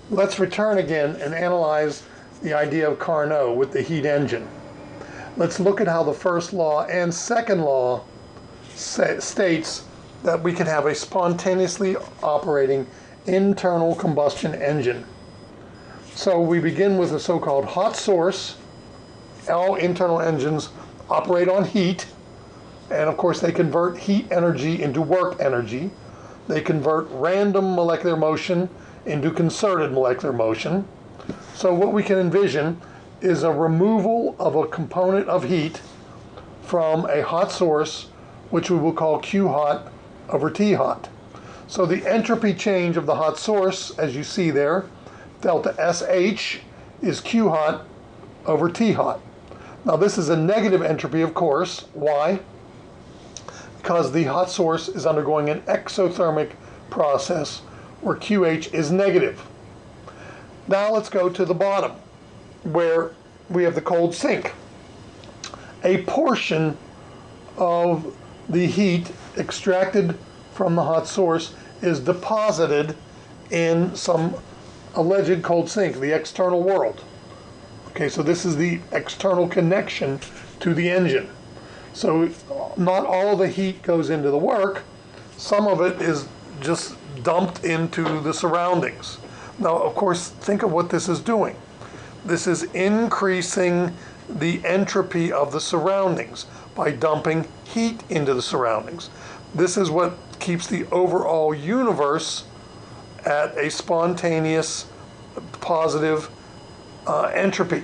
Let's return again and analyze the idea of Carnot with the heat engine. Let's look at how the first law and second law states that we can have a spontaneously operating internal combustion engine. So we begin with a so-called hot source. All internal engines operate on heat, and of course they convert heat energy into work energy. They convert random molecular motion into concerted molecular motion. So what we can envision is a removal of a component of heat from a hot source, which we will call Q hot over T hot. So the entropy change of the hot source, as you see there, delta SH, is Q hot over T hot. Now this is a negative entropy, of course. Why? Because the hot source is undergoing an exothermic process where QH is negative. Now let's go to the bottom where we have the cold sink. A portion of the heat extracted from the hot source is deposited in some alleged cold sink, the external world. Okay, so this is the external connection to the engine. So not all of the heat goes into the work. Some of it is just dumped into the surroundings. Now, of course, think of what this is doing. This is increasing the entropy of the surroundings by dumping heat into the surroundings. This is what keeps the overall universe at a spontaneous positive entropy.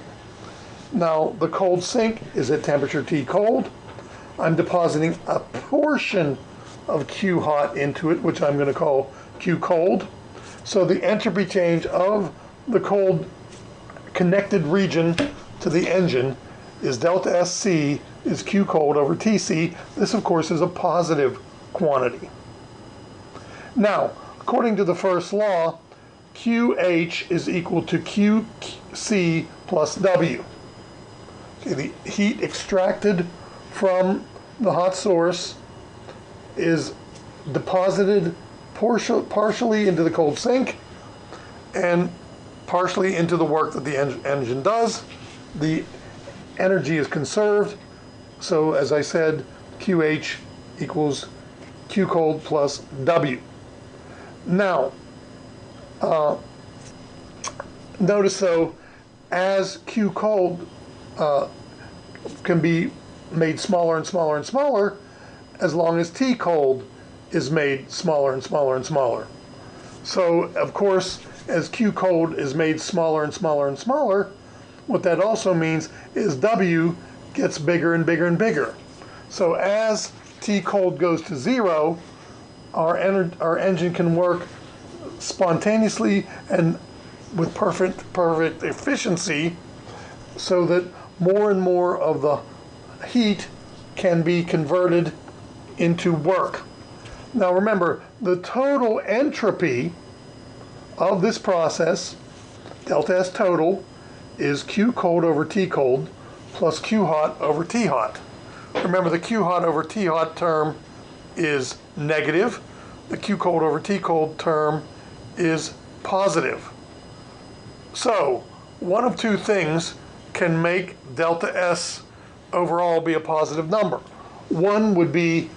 Now, the cold sink is at temperature T cold. I'm depositing a portion of Q hot into it, which I'm going to call Q cold. So the entropy change of the cold connected region to the engine is delta SC is Q cold over TC. This, of course, is a positive quantity. Now, according to the first law, QH is equal to QC plus W. Okay, the heat extracted from the hot source is deposited partially into the cold sink and partially into the work that the engine does. The energy is conserved. So as I said, QH equals Q cold plus W. Now, notice though, as Q cold can be made smaller and smaller and smaller, as long as T cold is made smaller and smaller and smaller. So, of course, as Q cold is made smaller and smaller and smaller, what that also means is W gets bigger and bigger and bigger. So as T cold goes to zero, our engine can work spontaneously and with perfect efficiency, so that more and more of the heat can be converted into work. Now remember, the total entropy of this process, delta S total, is Q cold over T cold plus Q hot over T hot. Remember, the Q hot over T hot term is negative. The Q cold over T cold term is positive. So one of two things can make delta S overall be a positive number. One would be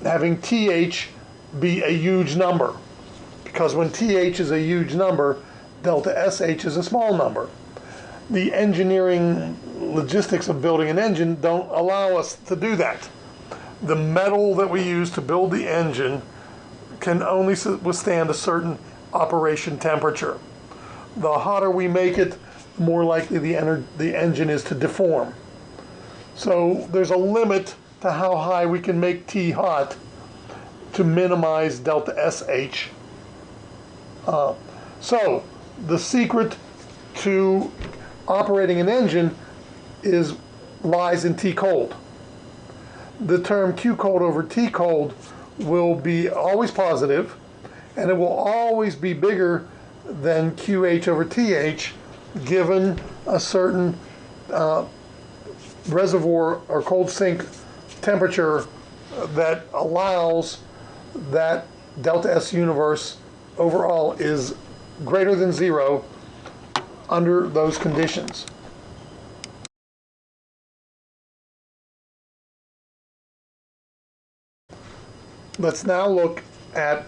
having TH be a huge number, because when TH is a huge number, delta SH is a small number. The engineering logistics of building an engine don't allow us to do that. The metal that we use to build the engine can only withstand a certain operation temperature. The hotter we make it, the more likely the engine is to deform. So there's a limit to how high we can make T hot to minimize delta SH. So the secret to operating an engine lies in T cold. The term Q cold over T cold will be always positive, and it will always be bigger than QH over TH given a certain reservoir or cold sink temperature that allows that delta S universe overall is greater than 0 under those conditions. Let's now look at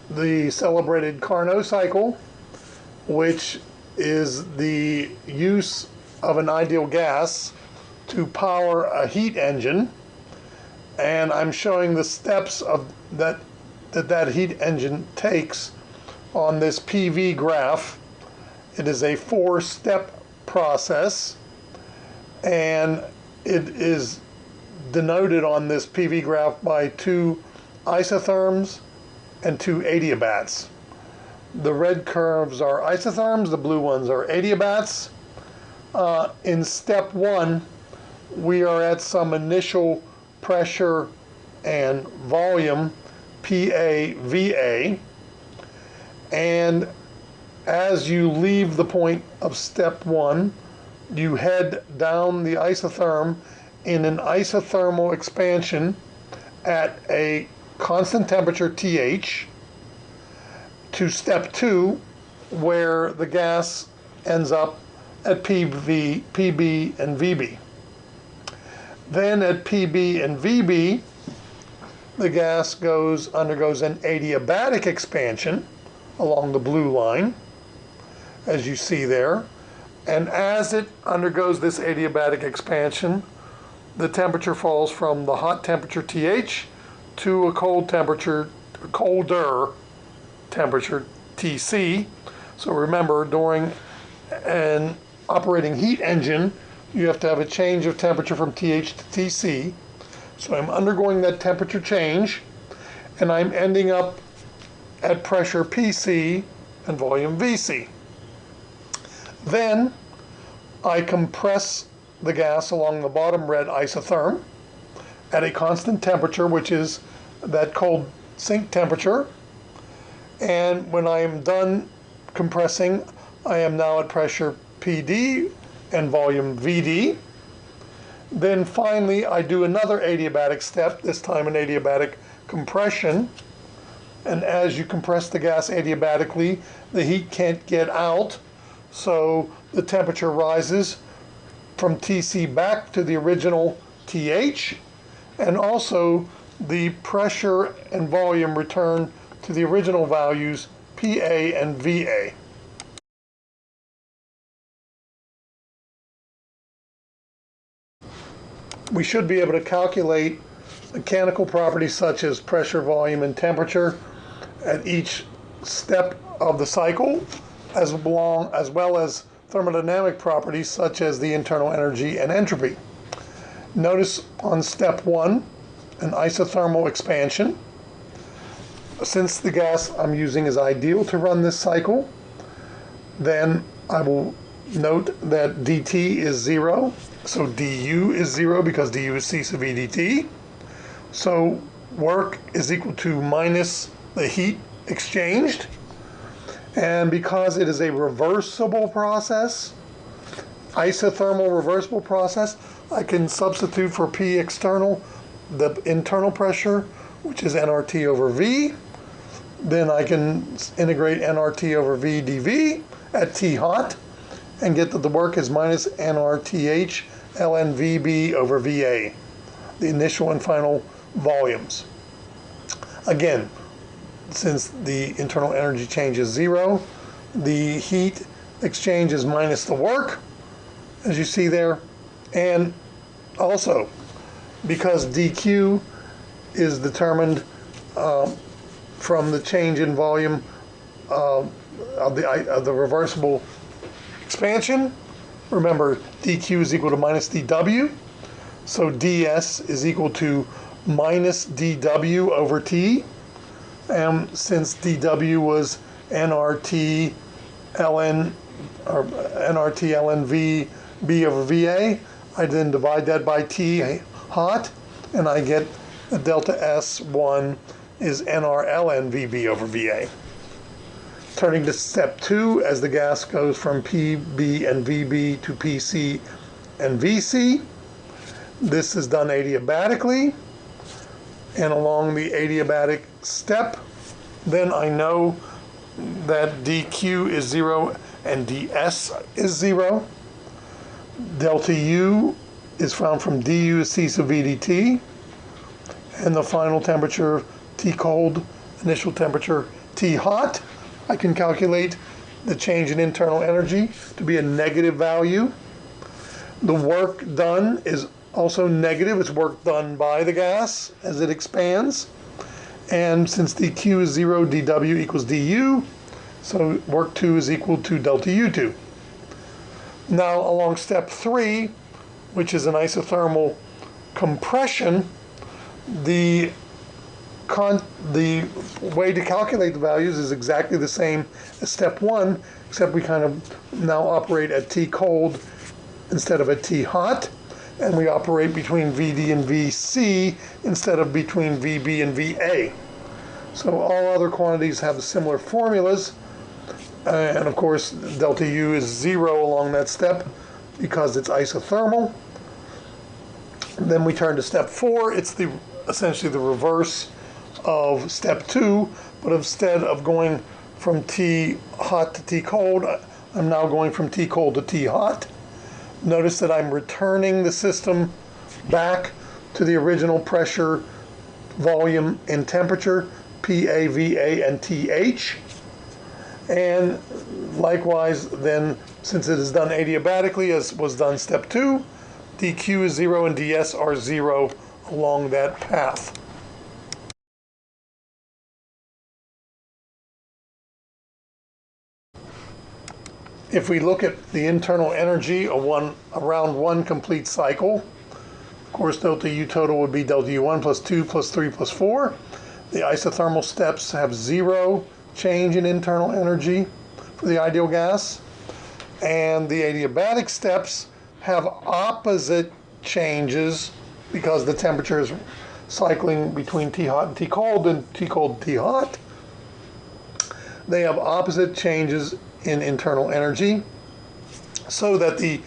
the celebrated Carnot cycle, which is the use of an ideal gas to power a heat engine. And I'm showing the steps of that heat engine takes on this PV graph. It is a 4-step process, and it is denoted on this PV graph by 2 isotherms and 2 adiabats. The red curves are isotherms, the blue ones are adiabats. In step 1, we are at some initial pressure and volume, PA, VA, and as you leave the point of step 1, you head down the isotherm in an isothermal expansion at a constant temperature TH to step 2, where the gas ends up at PB and VB. Then at PB and VB, the gas undergoes an adiabatic expansion along the blue line, as you see there. And as it undergoes this adiabatic expansion, the temperature falls from the hot temperature TH to a colder temperature TC. So remember, during an operating heat engine, you have to have a change of temperature from TH to TC. So I'm undergoing that temperature change, and I'm ending up at pressure PC and volume VC. Then I compress the gas along the bottom red isotherm at a constant temperature, which is that cold sink temperature. And when I am done compressing, I am now at pressure PD and volume VD. Then finally, I do another adiabatic step, this time an adiabatic compression. And as you compress the gas adiabatically, the heat can't get out, so the temperature rises from TC back to the original TH, and also the pressure and volume return to the original values, PA and VA. We should be able to calculate mechanical properties such as pressure, volume, and temperature at each step of the cycle, as well as thermodynamic properties such as the internal energy and entropy. Notice on step 1, an isothermal expansion. Since the gas I'm using is ideal to run this cycle, then I will note that dt is 0. So du is 0 because du is c sub v dt. So work is equal to minus the heat exchanged. And because it is a reversible process, isothermal reversible process, I can substitute for P external the internal pressure, which is nRT over V. Then I can integrate nRT over V dV at T hot and get that the work is minus nRTH ln VB over VA, the initial and final volumes. Again, since the internal energy change is 0, the heat exchange is minus the work, as you see there. And also, because dq is determined from the change in volume of the reversible expansion, remember dq is equal to minus dw, so ds is equal to minus dw over t. And since dw was nRT ln V B over VA, I then divide that by T hot, and I get the delta S1 is nR ln VB over VA. Turning to step 2, as the gas goes from PB and VB to PC and VC, this is done adiabatically. And along the adiabatic step, then I know that dq is 0 and ds is 0. Delta U is found from du is c sub v dt. And the final temperature, T cold, initial temperature, T hot. I can calculate the change in internal energy to be a negative value. The work done is also negative. It's work done by the gas as it expands. And since dq is 0, dw equals du, so work 2 is equal to delta U2. Now along step 3, which is an isothermal compression, the way to calculate the values is exactly the same as step 1, except we kind of now operate at T cold instead of at T hot, and we operate between VD and VC instead of between VB and VA. So all other quantities have similar formulas, and of course delta U is 0 along that step because it's isothermal. Then we turn to step 4. It's essentially the reverse of step 2, but instead of going from T hot to T cold, I'm now going from T cold to T hot. Notice that I'm returning the system back to the original pressure, volume, and temperature, PA, VA, and TH. And likewise, then, since it is done adiabatically, as was done step 2, dq is 0 and ds are 0 along that path. If we look at the internal energy of around one complete cycle, of course delta U total would be delta U1 plus 2 plus 3 plus 4. The isothermal steps have 0 change in internal energy for the ideal gas, and the adiabatic steps have opposite changes because the temperature is cycling between T hot and T cold and T cold and T hot. They have opposite changes in internal energy, so that the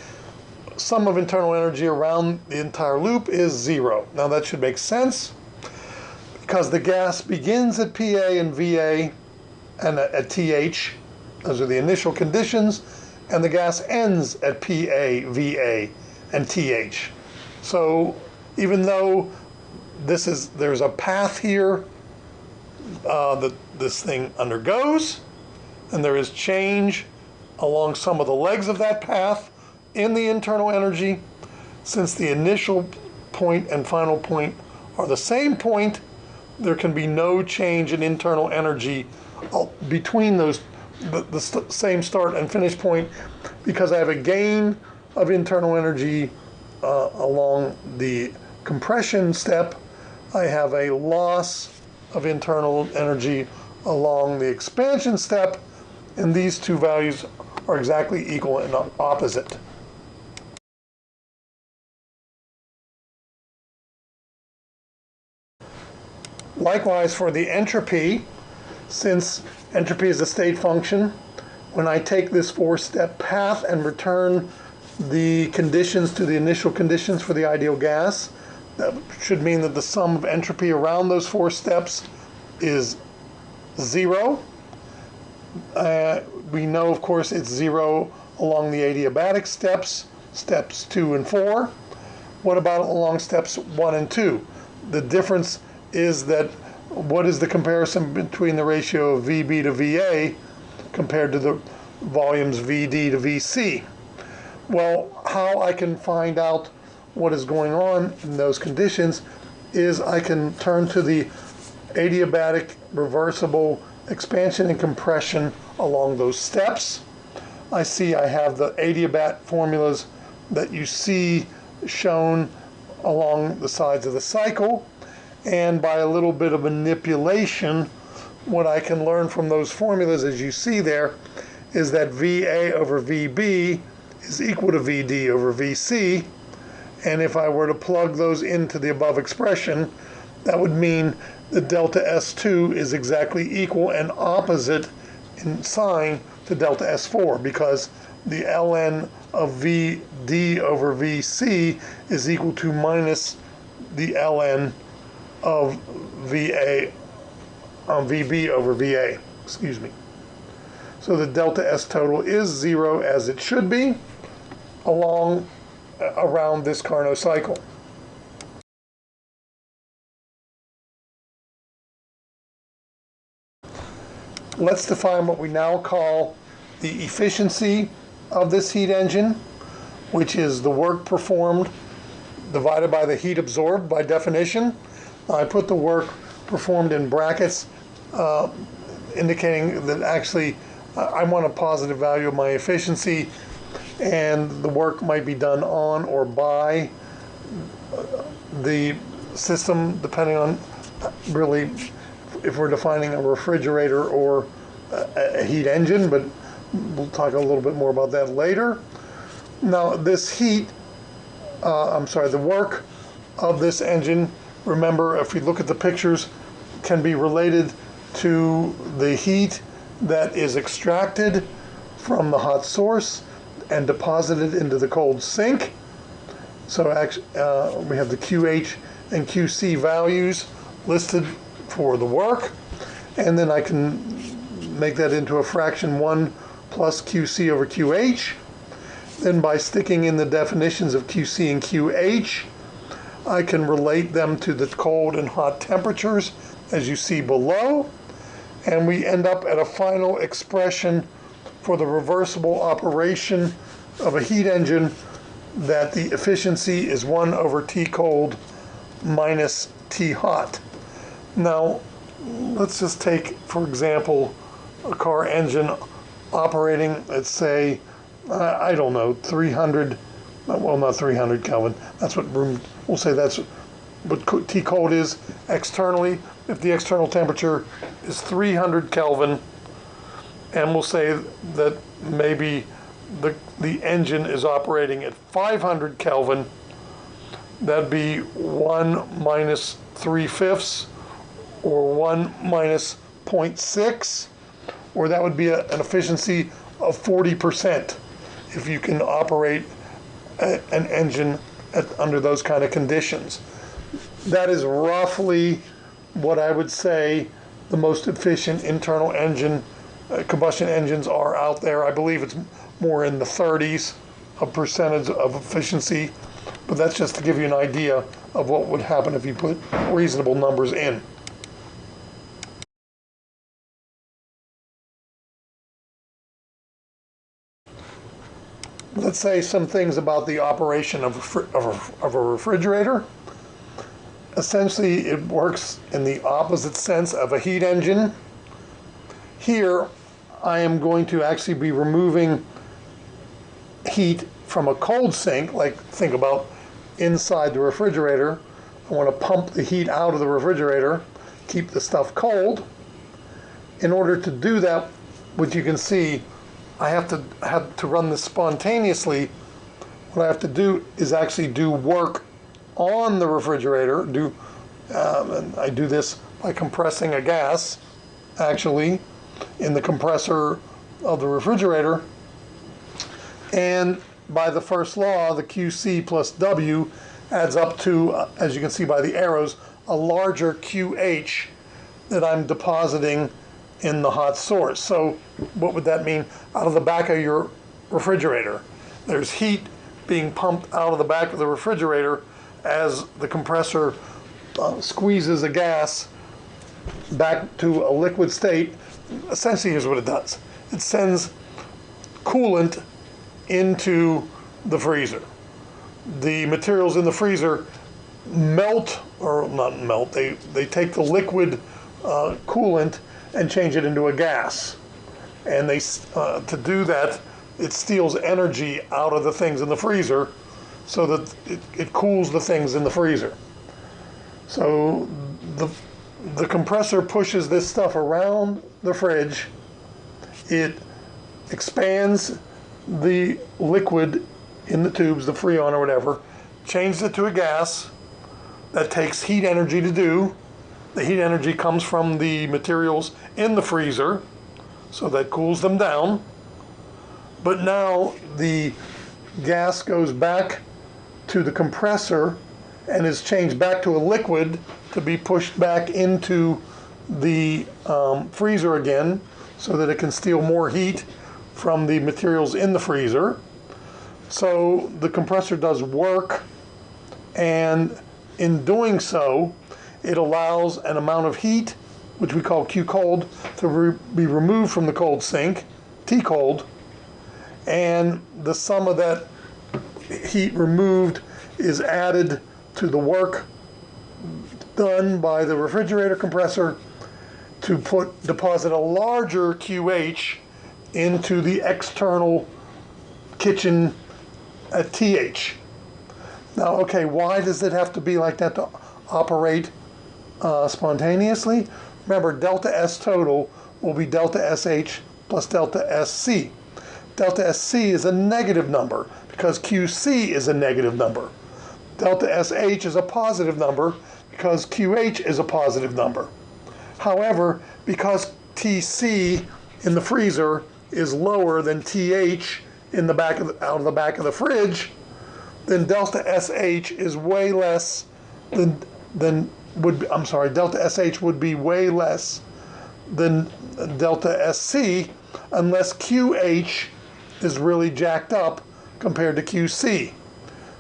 sum of internal energy around the entire loop is 0. Now that should make sense because the gas begins at PA and VA and at TH, those are the initial conditions, and the gas ends at PA, VA, and TH. So even though there's a path here that this thing undergoes, and there is change along some of the legs of that path in the internal energy, since the initial point and final point are the same point, there can be no change in internal energy between those, the same start and finish point, because I have a gain of internal energy along the compression step. I have a loss of internal energy along the expansion step, and these two values are exactly equal and opposite. Likewise for the entropy, since entropy is a state function, when I take this 4-step path and return the conditions to the initial conditions for the ideal gas, that should mean that the sum of entropy around those 4 steps is 0. We know, of course, it's 0 along the adiabatic steps, steps 2 and 4. What about along steps 1 and 2? The difference is that what is the comparison between the ratio of VB to VA compared to the volumes VD to VC? Well, how I can find out what is going on in those conditions is I can turn to the adiabatic reversible expansion and compression along those steps. I see I have the adiabat formulas that you see shown along the sides of the cycle, and by a little bit of manipulation, what I can learn from those formulas, as you see there, is that VA over VB is equal to VD over VC, and if I were to plug those into the above expression, that would mean the delta S2 is exactly equal and opposite in sign to delta S4, because the ln of VD over VC is equal to minus the ln of VB over VA. Excuse me. So the delta S total is 0, as it should be, around this Carnot cycle. Let's define what we now call the efficiency of this heat engine, which is the work performed divided by the heat absorbed by definition. I put the work performed in brackets, indicating that actually I want a positive value of my efficiency, and the work might be done on or by the system, depending on really if we're defining a refrigerator or a heat engine, but we'll talk a little bit more about that later. Now this the work of this engine, remember, if you look at the pictures, can be related to the heat that is extracted from the hot source and deposited into the cold sink. So we have the QH and QC values listed for the work, and then I can make that into a fraction 1 plus QC over QH. Then by sticking in the definitions of QC and QH, I can relate them to the cold and hot temperatures, as you see below, and we end up at a final expression for the reversible operation of a heat engine, that the efficiency is 1 over T cold minus T hot. Now, let's just take, for example, a car engine operating at, say, I don't know, 300, well, not 300 Kelvin. That's what we'll say that's what T cold is externally. If the external temperature is 300 Kelvin, and we'll say that maybe the engine is operating at 500 Kelvin, that'd be 1 minus 3/5, or 1 minus 0.6, or that would be an efficiency of 40% if you can operate an engine under those kind of conditions. That is roughly what I would say the most efficient internal engine, combustion engines are out there. I believe it's more in the 30s of percentage of efficiency, but that's just to give you an idea of what would happen if you put reasonable numbers in. Let's say some things about the operation of a refrigerator. Essentially, it works in the opposite sense of a heat engine. Here, I am going to actually be removing heat from a cold sink, like think about inside the refrigerator. I want to pump the heat out of the refrigerator, keep the stuff cold. In order to do that, which you can see, I have to run this spontaneously. What I have to do is actually do work on the refrigerator. And I do this by compressing a gas, actually, in the compressor of the refrigerator. And by the first law, the QC plus W adds up to, as you can see by the arrows, a larger QH that I'm depositing in the hot source. So what would that mean? Out of the back of your refrigerator, there's heat being pumped out of the back of the refrigerator as the compressor squeezes a gas back to a liquid state. Essentially, here's what it does. It sends coolant into the freezer. The materials in the freezer melt, or not melt, they take the liquid coolant and change it into a gas. And to do that, it steals energy out of the things in the freezer so that it cools the things in the freezer. So the compressor pushes this stuff around the fridge. It expands the liquid in the tubes, the Freon or whatever, changes it to a gas that takes heat energy to do. The heat energy comes from the materials in the freezer, so that cools them down. But now the gas goes back to the compressor and is changed back to a liquid to be pushed back into the freezer again, so that it can steal more heat from the materials in the freezer. So the compressor does work, and in doing so, it allows an amount of heat, which we call Q cold, to be removed from the cold sink, T cold, and the sum of that heat removed is added to the work done by the refrigerator compressor to deposit a larger QH into the external kitchen at TH. Now, okay, why does it have to be like that to operate spontaneously? Remember, delta S total will be delta SH plus delta SC. Delta SC is a negative number because QC is a negative number. Delta SH is a positive number because QH is a positive number. However, because TC in the freezer is lower than TH in the back of out of the back of the fridge, then delta SH is way less than delta SH would be way less than delta SC unless QH is really jacked up compared to QC.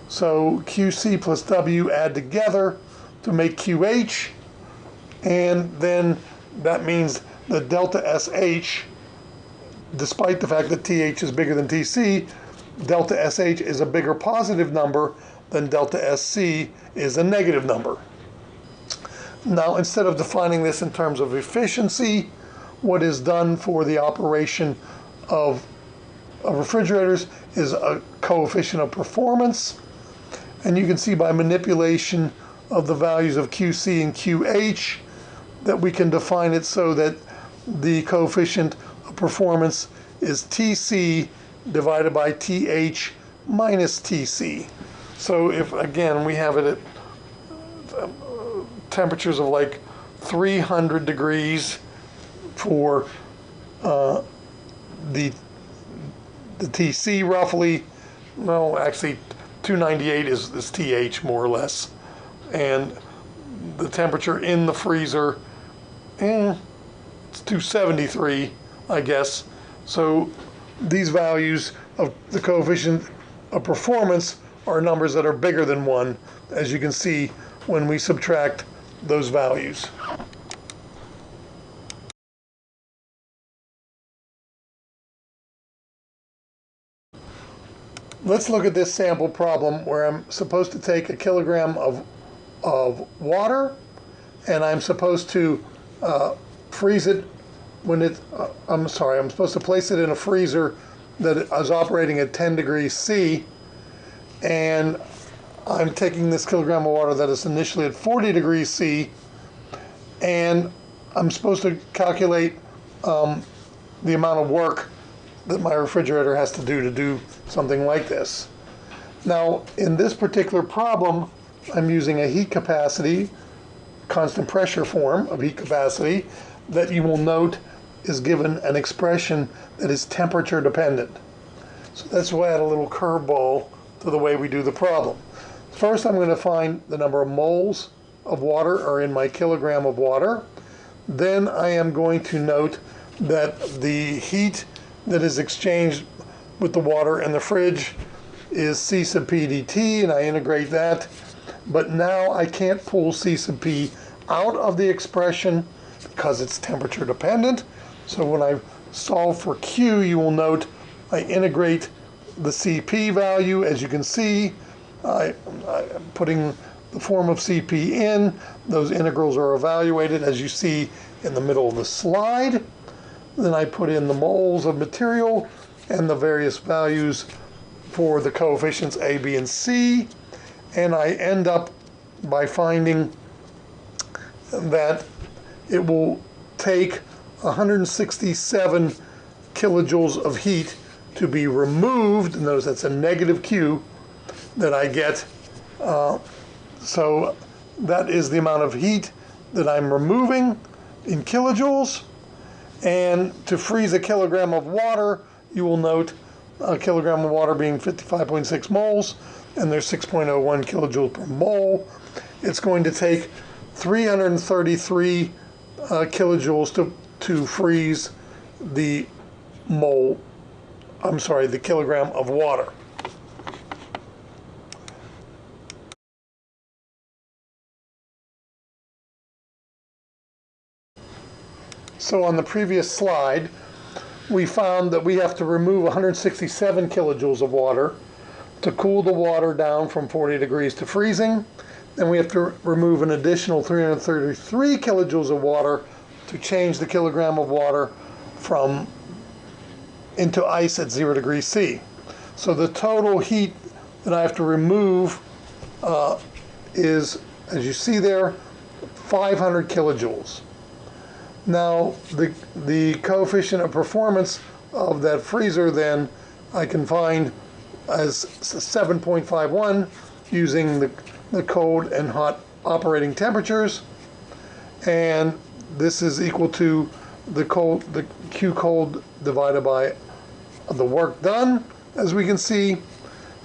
So QC plus W add together to make QH, and then that means that delta SH, despite the fact that TH is bigger than TC, delta SH is a bigger positive number than delta SC is a negative number. Now, instead of defining this in terms of efficiency, what is done for the operation of refrigerators is a coefficient of performance. And you can see by manipulation of the values of QC and QH that we can define it so that the coefficient of performance is TC divided by TH minus TC. So if, again, we have it at temperatures of like 300 degrees for the TC roughly, no, actually 298 is TH more or less. And the temperature in the freezer, it's 273, I guess. So these values of the coefficient of performance are numbers that are bigger than 1, as you can see when we subtract those values. Let's look at this sample problem where I'm supposed to take a kilogram of water, and I'm supposed to freeze it when I'm supposed to place it in a freezer that is operating at 10 degrees C, and I'm taking this kilogram of water that is initially at 40 degrees C, and I'm supposed to calculate the amount of work that my refrigerator has to do something like this. Now, in this particular problem, I'm using a heat capacity, constant pressure form of heat capacity, that you will note is given an expression that is temperature dependent. So that's why I add a little curveball to the way we do the problem. First, I'm going to find the number of moles of water are in my kilogram of water. Then I am going to note that the heat that is exchanged with the water in the fridge is C sub P dt, and I integrate that. But now I can't pull C sub P out of the expression because it's temperature dependent. So when I solve for Q, you will note I integrate the CP value. As you can see, I'm putting the form of CP in. Those integrals are evaluated, as you see in the middle of the slide. Then I put in the moles of material and the various values for the coefficients A, B, and C. And I end up by finding that it will take 167 kilojoules of heat to be removed. Notice that's a negative Q that I get. So that is the amount of heat that I'm removing in kilojoules. And to freeze a kilogram of water, you will note a kilogram of water being 55.6 moles, and there's 6.01 kilojoules per mole. It's going to take 333 kilojoules to freeze the the kilogram of water. So on the previous slide, we found that we have to remove 167 kilojoules of water to cool the water down from 40 degrees to freezing. Then we have to remove an additional 333 kilojoules of water to change the kilogram of water into ice at 0 degrees C. So the total heat that I have to remove is, as you see there, 500 kilojoules. Now, the coefficient of performance of that freezer then I can find as 7.51 using the cold and hot operating temperatures, and this is equal to the Q cold divided by the work done, as we can see.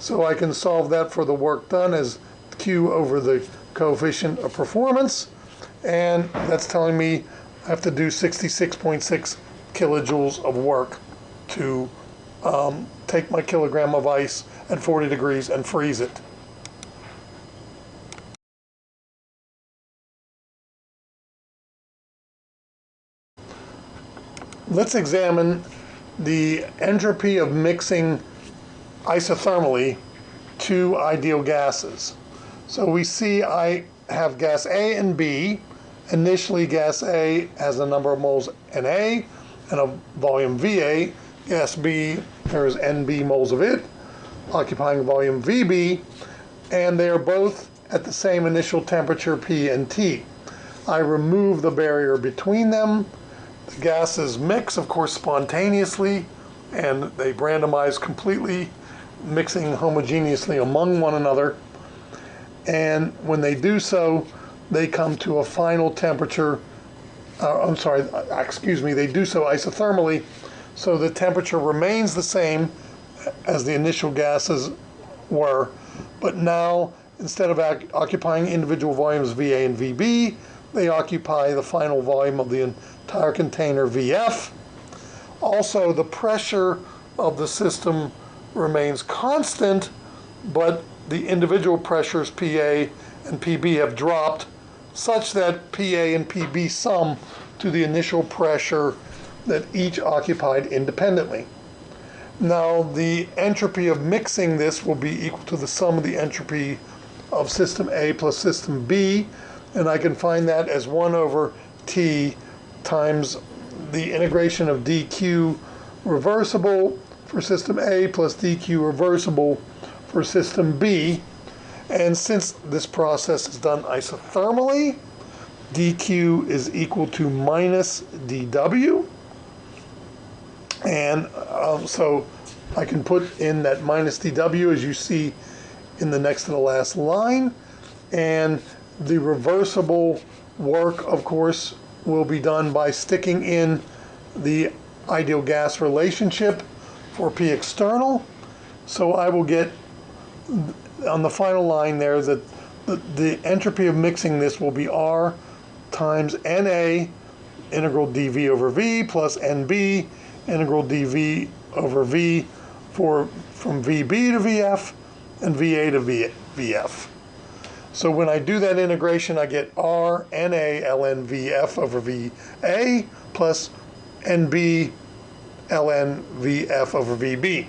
So I can solve that for the work done as Q over the coefficient of performance, and that's telling me I have to do 66.6 kilojoules of work to take my kilogram of ice at 40 degrees and freeze it. Let's examine the entropy of mixing isothermally two ideal gases. So we see I have gas A and B. Initially, gas A has a number of moles Na and a volume Va. Gas B, there's Nb moles of it, occupying volume Vb, and they are both at the same initial temperature P and T. I remove the barrier between them. The gases mix, of course, spontaneously, and they randomize completely, mixing homogeneously among one another. And when they do so, they come to a final temperature, they do so isothermally, so the temperature remains the same as the initial gases were, but now, instead of occupying individual volumes Va and Vb, they occupy the final volume of the entire container Vf. Also, the pressure of the system remains constant, but the individual pressures Pa and Pb have dropped, such that Pa and Pb sum to the initial pressure that each occupied independently. Now, the entropy of mixing this will be equal to the sum of the entropy of system A plus system B, and I can find that as 1 over T times the integration of dq reversible for system A plus dq reversible for system B. And since this process is done isothermally, dq is equal to minus dw. And so I can put in that minus dw, as you see in the next to the last line. And the reversible work, of course, will be done by sticking in the ideal gas relationship for P external. So I will get on the final line there that the entropy of mixing this will be R times Na integral dV over V plus Nb integral dV over V from Vb to Vf and Va to Vf. So when I do that integration, I get R Na ln Vf over Va plus Nb ln Vf over Vb.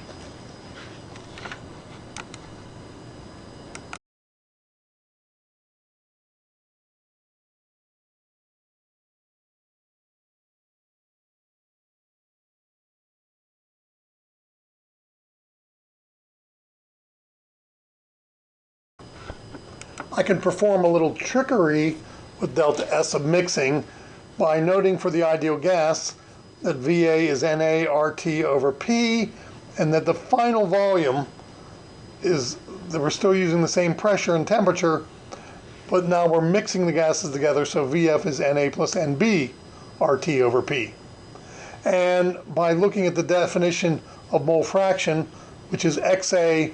I can perform a little trickery with delta S of mixing by noting for the ideal gas that Va is Na RT over P, and that the final volume is that we're still using the same pressure and temperature, but now we're mixing the gases together, so Vf is Na plus Nb RT over P. And by looking at the definition of mole fraction, which is Xa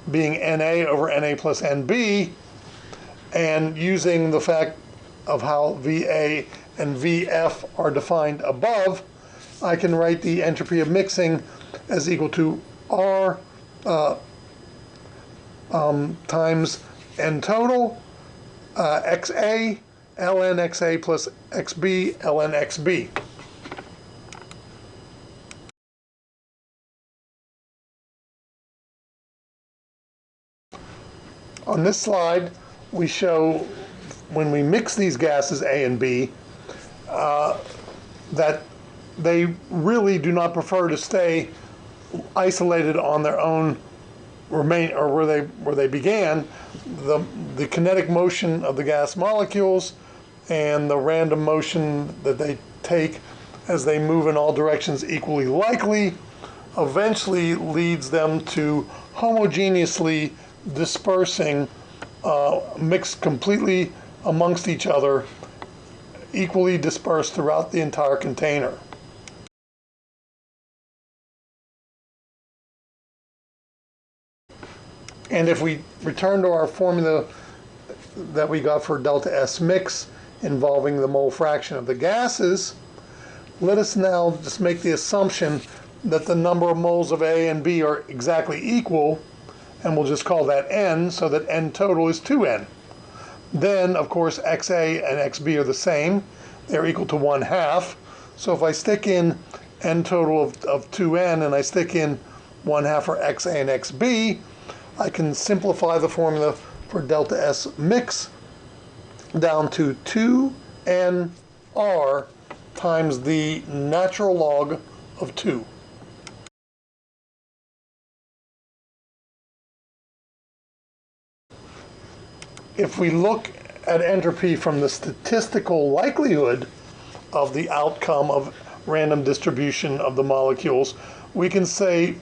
being Na over Na plus Nb, and using the fact of how Va and Vf are defined above, I can write the entropy of mixing as equal to R times N total, XA, ln XA plus XB, ln XB. On this slide, we show when we mix these gases A and B, that they really do not prefer to stay isolated on their own where they began. The kinetic motion of the gas molecules and the random motion that they take as they move in all directions equally likely eventually leads them to homogeneously dispersing, mixed completely amongst each other, equally dispersed throughout the entire container. And if we return to our formula that we got for delta S mix involving the mole fraction of the gases, let us now just make the assumption that the number of moles of A and B are exactly equal, and we'll just call that N, so that N total is 2N. Then, of course, XA and XB are the same. They're equal to 1/2. So if I stick in N total of 2N and I stick in 1/2 for XA and XB, I can simplify the formula for delta S mix down to 2NR times the natural log of 2. If we look at entropy from the statistical likelihood of the outcome of random distribution of the molecules, we can say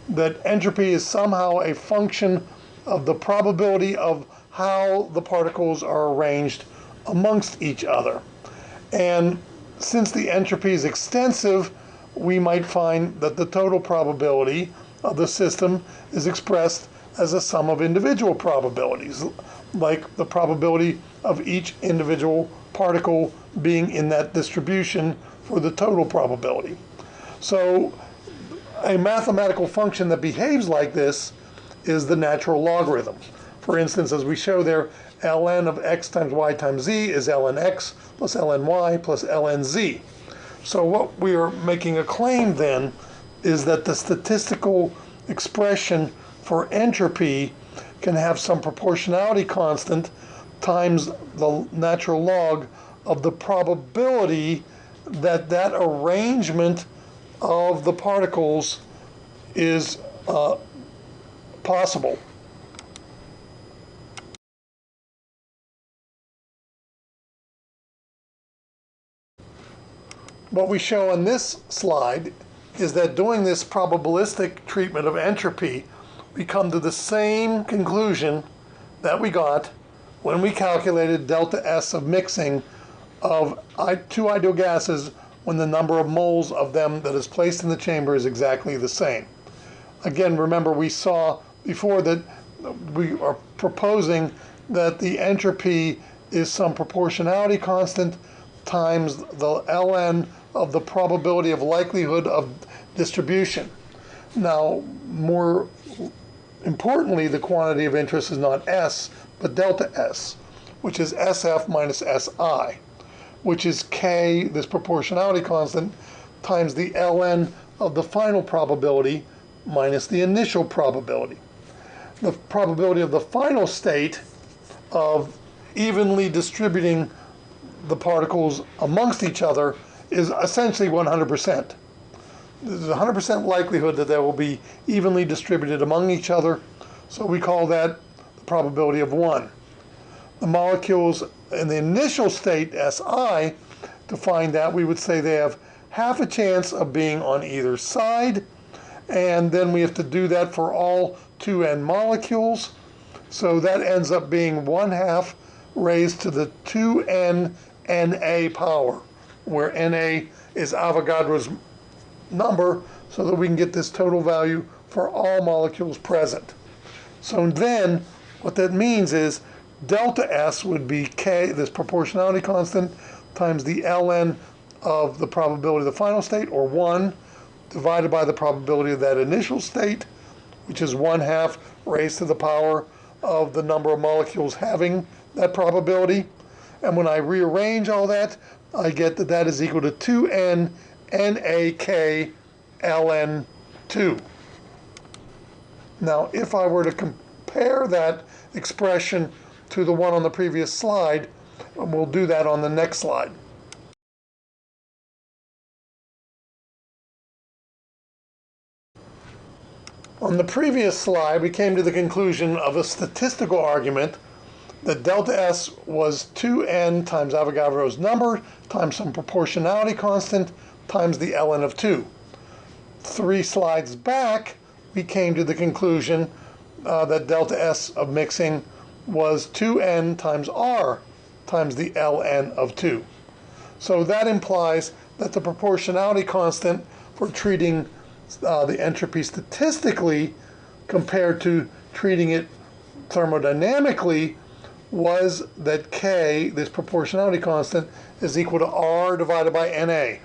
that entropy is somehow a function of the probability of how the particles are arranged amongst each other. And since the entropy is extensive, we might find that the total probability of the system is expressed as a sum of individual probabilities, like the probability of each individual particle being in that distribution for the total probability. So a mathematical function that behaves like this is the natural logarithm. For instance, as we show there, ln of x times y times z is ln x plus ln y plus ln z. So what we are making a claim then is that the statistical expression for entropy can have some proportionality constant times the natural log of the probability that that arrangement of the particles is possible. What we show on this slide is that doing this probabilistic treatment of entropy, we come to the same conclusion that we got when we calculated delta S of mixing of two ideal gases when the number of moles of them that is placed in the chamber is exactly the same. Again, remember we saw before that we are proposing that the entropy is some proportionality constant times the ln of the probability of likelihood of distribution. Now, more importantly, the quantity of interest is not S, but delta S, which is SF minus SI, which is K, this proportionality constant, times the ln of the final probability minus the initial probability. The probability of the final state of evenly distributing the particles amongst each other is essentially 100%. There's a 100% likelihood that they will be evenly distributed among each other, so we call that the probability of 1. The molecules in the initial state, Si, to find that, we would say they have half a chance of being on either side, and then we have to do that for all 2N molecules, so that ends up being 1/2 raised to the 2N Na power, where Na is Avogadro's number, so that we can get this total value for all molecules present. So then, what that means is delta S would be K, this proportionality constant, times the ln of the probability of the final state, or 1, divided by the probability of that initial state, which is 1/2 raised to the power of the number of molecules having that probability. And when I rearrange all that, I get that that is equal to 2n NaK ln 2. Now, if I were to compare that expression to the one on the previous slide, and we'll do that on the next slide. On the previous slide, we came to the conclusion of a statistical argument that delta S was 2n times Avogadro's number times some proportionality constant times the ln of 2. 3 slides back, we came to the conclusion that delta S of mixing was 2n times R times the ln of 2. So that implies that the proportionality constant for treating the entropy statistically compared to treating it thermodynamically was that K, this proportionality constant, is equal to R divided by Na.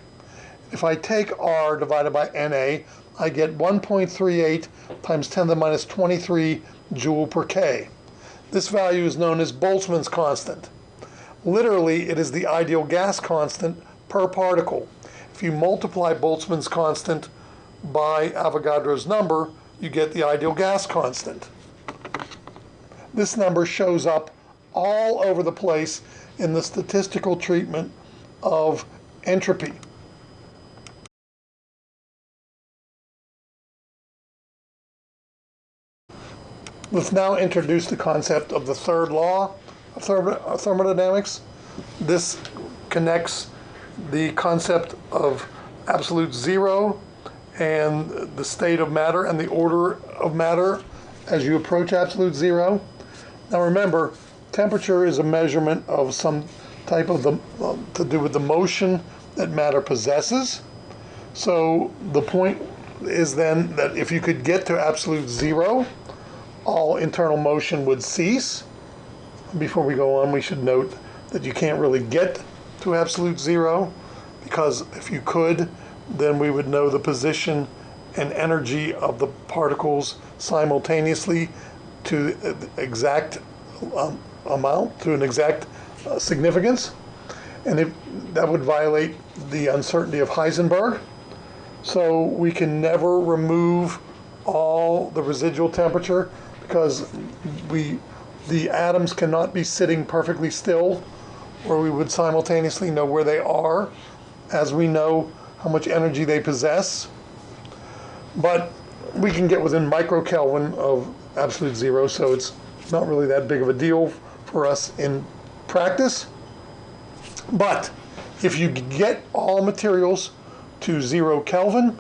If I take R divided by Na, I get 1.38 times 10 to the minus 23 joule per K. This value is known as Boltzmann's constant. Literally, it is the ideal gas constant per particle. If you multiply Boltzmann's constant by Avogadro's number, you get the ideal gas constant. This number shows up all over the place in the statistical treatment of entropy. Let's now introduce the concept of the third law of thermodynamics. This connects the concept of absolute zero and the state of matter and the order of matter as you approach absolute zero. Now remember, temperature is a measurement of some type of to do with the motion that matter possesses. So the point is then that if you could get to absolute zero, all internal motion would cease. Before we go on, we should note that you can't really get to absolute zero, because if you could, then we would know the position and energy of the particles simultaneously to exact amount, to an exact significance. And that would violate the uncertainty of Heisenberg. So we can never remove all the residual temperature, because the atoms cannot be sitting perfectly still, where we would simultaneously know where they are as we know how much energy they possess. But we can get within microkelvin of absolute zero, so it's not really that big of a deal for us in practice. But if you get all materials to 0 Kelvin,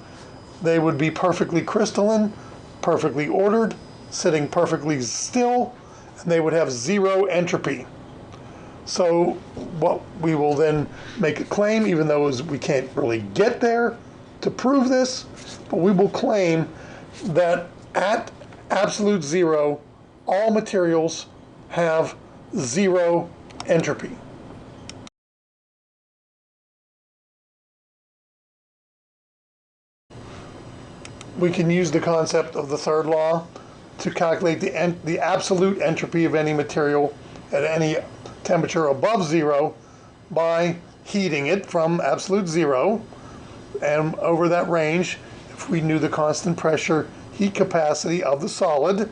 they would be perfectly crystalline, perfectly ordered, sitting perfectly still, and they would have 0 entropy. So what we will then make a claim, even though we can't really get there to prove this, but we will claim that at absolute zero, all materials have 0 entropy. We can use the concept of the third law to calculate the absolute entropy of any material at any temperature above 0 by heating it from absolute 0. And over that range, if we knew the constant pressure heat capacity of the solid,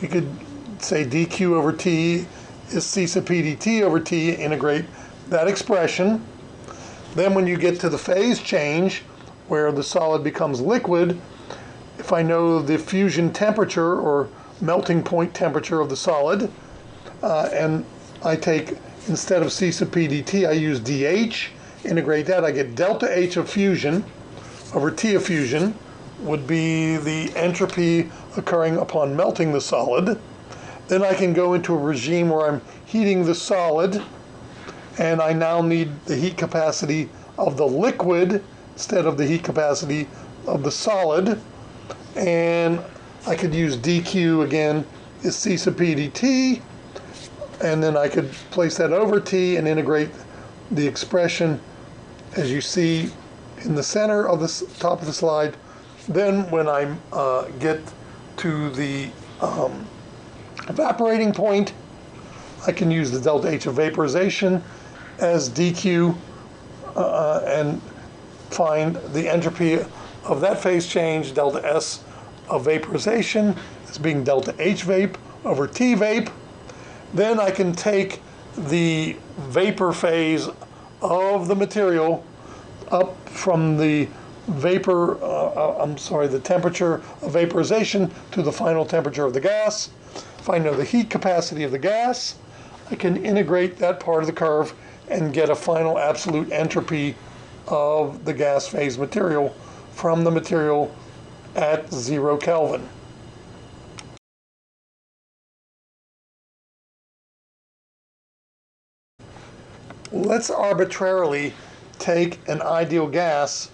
we could say dq over T is C sub P dt over T, integrate that expression. Then when you get to the phase change, where the solid becomes liquid, if I know the fusion temperature or melting point temperature of the solid, and I take, instead of C sub P dt, I use dH, integrate that, I get delta H of fusion over T of fusion would be the entropy occurring upon melting the solid. Then I can go into a regime where I'm heating the solid, and I now need the heat capacity of the liquid instead of the heat capacity of the solid. And I could use dq again is C sub P dt, and then I could place that over T and integrate the expression as you see in the center of the top of the slide. Then when I get to the evaporating point, I can use the delta H of vaporization as dq and find the entropy of that phase change, delta S of vaporization, as being delta H vape over T vape. Then I can take the vapor phase of the material up from the the temperature of vaporization to the final temperature of the gas. If I know the heat capacity of the gas, I can integrate that part of the curve and get a final absolute entropy of the gas phase material from the material at 0 Kelvin. Let's arbitrarily take an ideal gas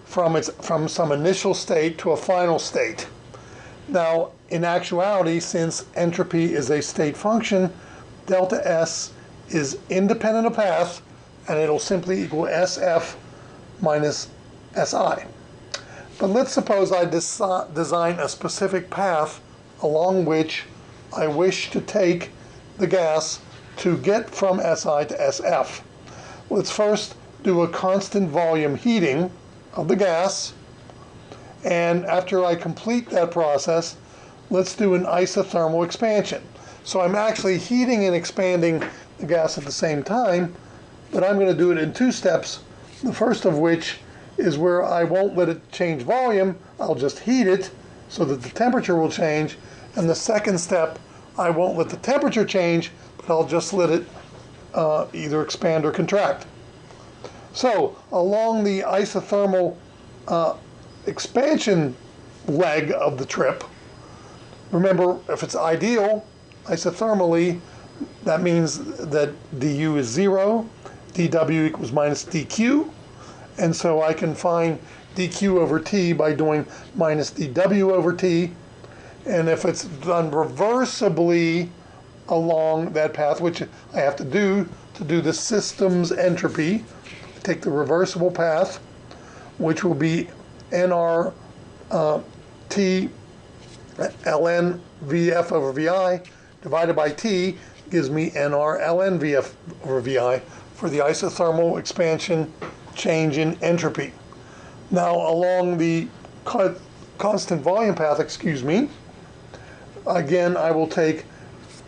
from some initial state to a final state. Now, in actuality, since entropy is a state function, delta S is independent of path, and it'll simply equal SF minus SI. But let's suppose I design a specific path along which I wish to take the gas to get from SI to SF. Let's first do a constant volume heating of the gas, and after I complete that process, let's do an isothermal expansion. So I'm actually heating and expanding the gas at the same time, but I'm going to do it in 2 steps, the first of which is where I won't let it change volume, I'll just heat it so that the temperature will change, and the second step, I won't let the temperature change, but I'll just let it either expand or contract. So along the isothermal expansion leg of the trip, remember, if it's ideal isothermally, that means that du is 0, dw equals minus dq, and so I can find dq over t by doing minus dw over t, and if it's done reversibly along that path, which I have to do the system's entropy, take the reversible path, which will be nr t ln vf over vi divided by t gives me nr ln vf over vi for the isothermal expansion change in entropy. Now along the constant volume path, again I will take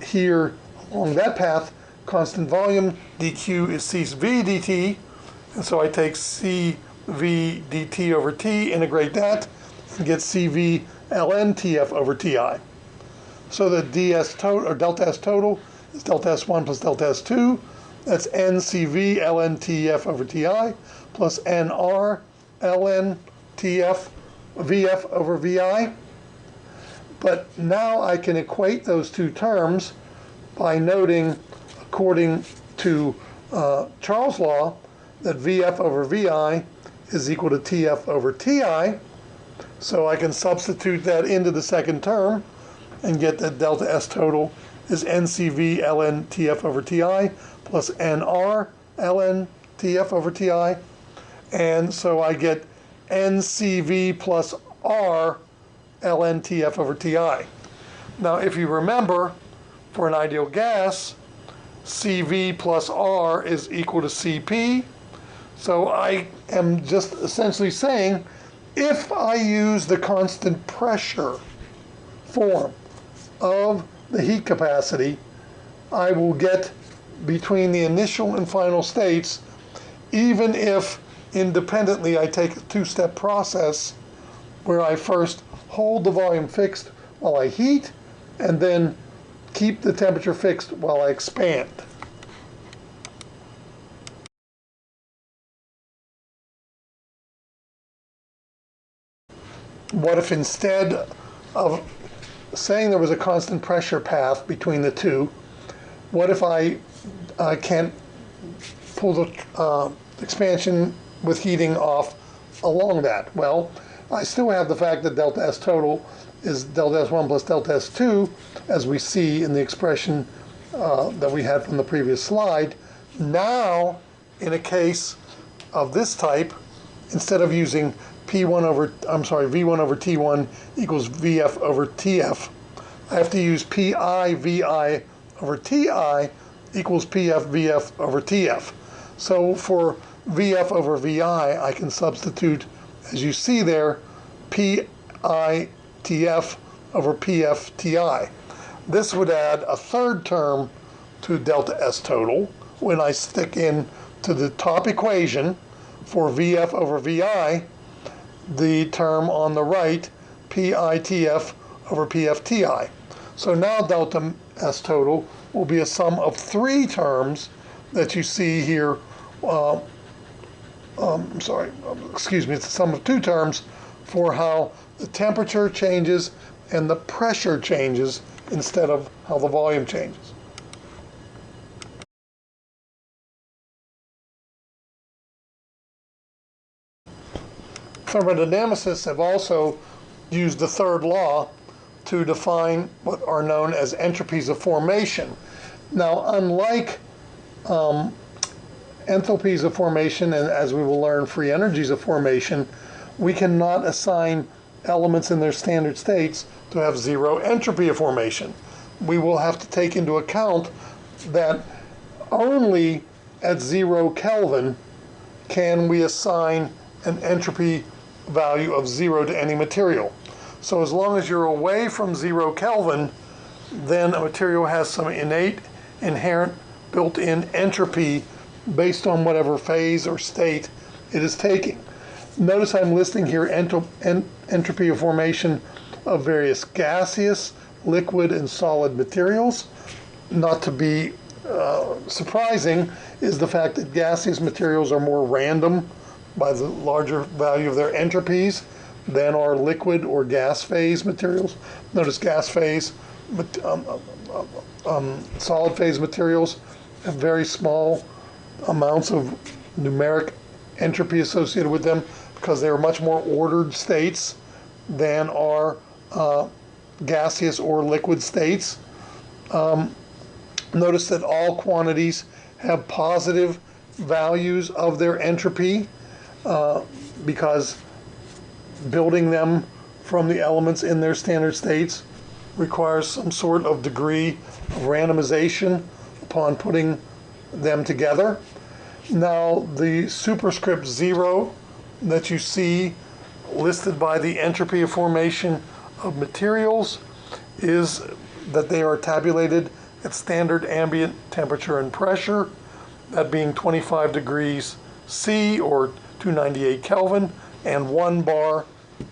here along that path constant volume, dq is cv dt, and so I take cv dt over t, integrate that, and get cv ln tf over ti. So the ds total, or delta S total, is delta S1 plus delta S2. That's ncv ln tf over ti plus nr ln tf vf over vi. But now I can equate those 2 terms by noting, according to Charles' law, that vf over vi is equal to tf over ti. So I can substitute that into the second term and get that delta S total is ncv ln tf over ti plus nr ln tf over ti. And so I get ncv plus r ln tf over ti. Now if you remember, for an ideal gas, cv plus r is equal to cp. So I am just essentially saying, if I use the constant pressure form of the heat capacity, I will get between the initial and final states, even if independently I take a 2-step process where I first hold the volume fixed while I heat and then keep the temperature fixed while I expand. What if instead of saying there was a constant pressure path between the two, what if I can't pull the expansion with heating off along that? Well, I still have the fact that delta S total is delta S1 plus delta S2, as we see in the expression that we had from the previous slide. Now, in a case of this type, instead of using V1 over T1 equals VF over TF, I have to use PI VI over TI equals PF VF over TF. So for VF over VI, I can substitute, as you see there, PI TF over PF TI. This would add a third term to delta S total when I stick in to the top equation for VF over VI, the term on the right, PITF over PFTI. So now delta S total will be a sum of three terms that you see here. It's a sum of two terms for how the temperature changes and the pressure changes instead of how the volume changes. Thermodynamicists have also used the third law to define what are known as entropies of formation. Now, unlike enthalpies of formation, and as we will learn, free energies of formation, we cannot assign elements in their standard states to have zero entropy of formation. We will have to take into account that only at 0 Kelvin can we assign an entropy value of 0 to any material. So as long as you're away from 0 Kelvin, then a material has some innate, inherent, built-in entropy based on whatever phase or state it is taking. Notice I'm listing here entropy of formation of various gaseous, liquid, and solid materials. Not to be surprising is the fact that gaseous materials are more random by the larger value of their entropies than are liquid or gas phase materials. Notice gas phase, solid phase materials have very small amounts of numeric entropy associated with them because they are much more ordered states than are gaseous or liquid states. Notice that all quantities have positive values of their entropy because building them from the elements in their standard states requires some sort of degree of randomization upon putting them together. Now, the superscript 0 that you see listed by the entropy of formation of materials is that they are tabulated at standard ambient temperature and pressure, that being 25 degrees C or 298 Kelvin, and 1 bar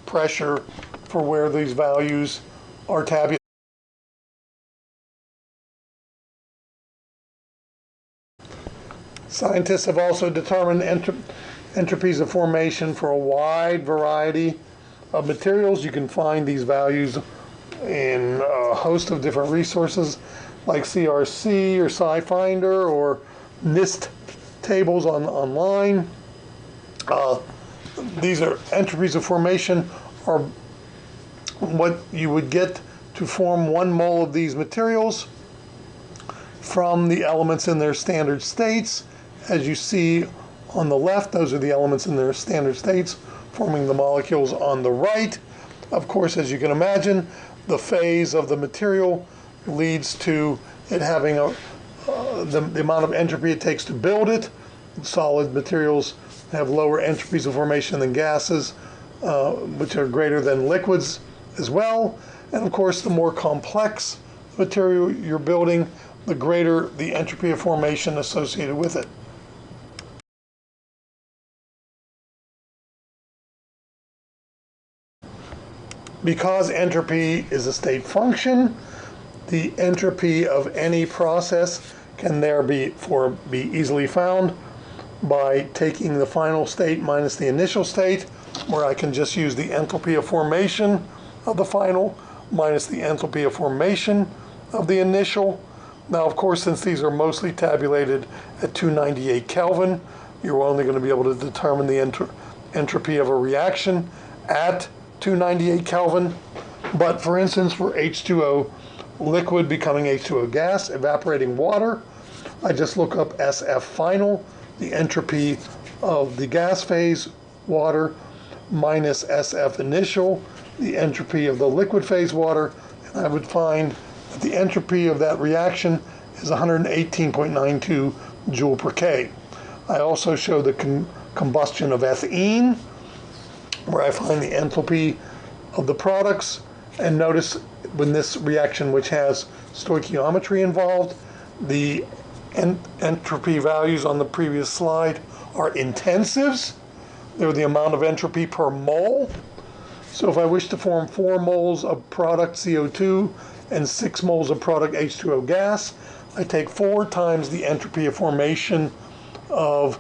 pressure for where these values are tabulated. Scientists have also determined entropies of formation for a wide variety of materials. You can find these values in a host of different resources like CRC or SciFinder or NIST tables online. These are entropies of formation are what you would get to form 1 mole of these materials from the elements in their standard states. As you see on the left, those are the elements in their standard states forming the molecules on the right. Of course, as you can imagine, the phase of the material leads to it having the amount of entropy it takes to build it. Solid materials have lower entropies of formation than gases, which are greater than liquids as well. And of course, the more complex material you're building, the greater the entropy of formation associated with it. Because entropy is a state function, the entropy of any process can therefore be easily found by taking the final state minus the initial state, where I can just use the enthalpy of formation of the final minus the enthalpy of formation of the initial. Now, of course, since these are mostly tabulated at 298 Kelvin, you're only going to be able to determine the entropy of a reaction at 298 Kelvin. But for instance, for H2O liquid becoming H2O gas, evaporating water, I just look up SF final, the entropy of the gas phase water minus SF initial, the entropy of the liquid phase water, and I would find that the entropy of that reaction is 118.92 joule per K. I also show the combustion of ethene, where I find the enthalpy of the products, and notice when this reaction, which has stoichiometry involved, the entropy values on the previous slide are intensives. They're the amount of entropy per mole. So if I wish to form 4 moles of product CO2 and 6 moles of product H2O gas, I take 4 times the entropy of formation of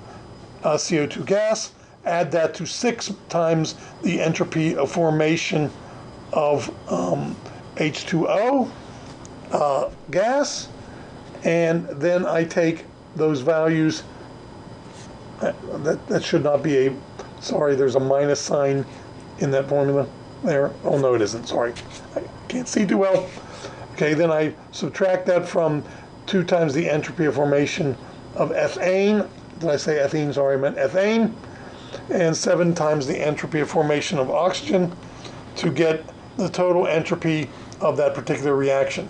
CO2 gas, add that to 6 times the entropy of formation of H2O gas, and then I take those values. That should not be a, sorry, there's a minus sign in that formula there. Oh no, it isn't, sorry. I can't see too well. Okay, then I subtract that from 2 times the entropy of formation of ethane. Did I say ethene? Sorry, I meant ethane. And 7 times the entropy of formation of oxygen to get the total entropy of that particular reaction.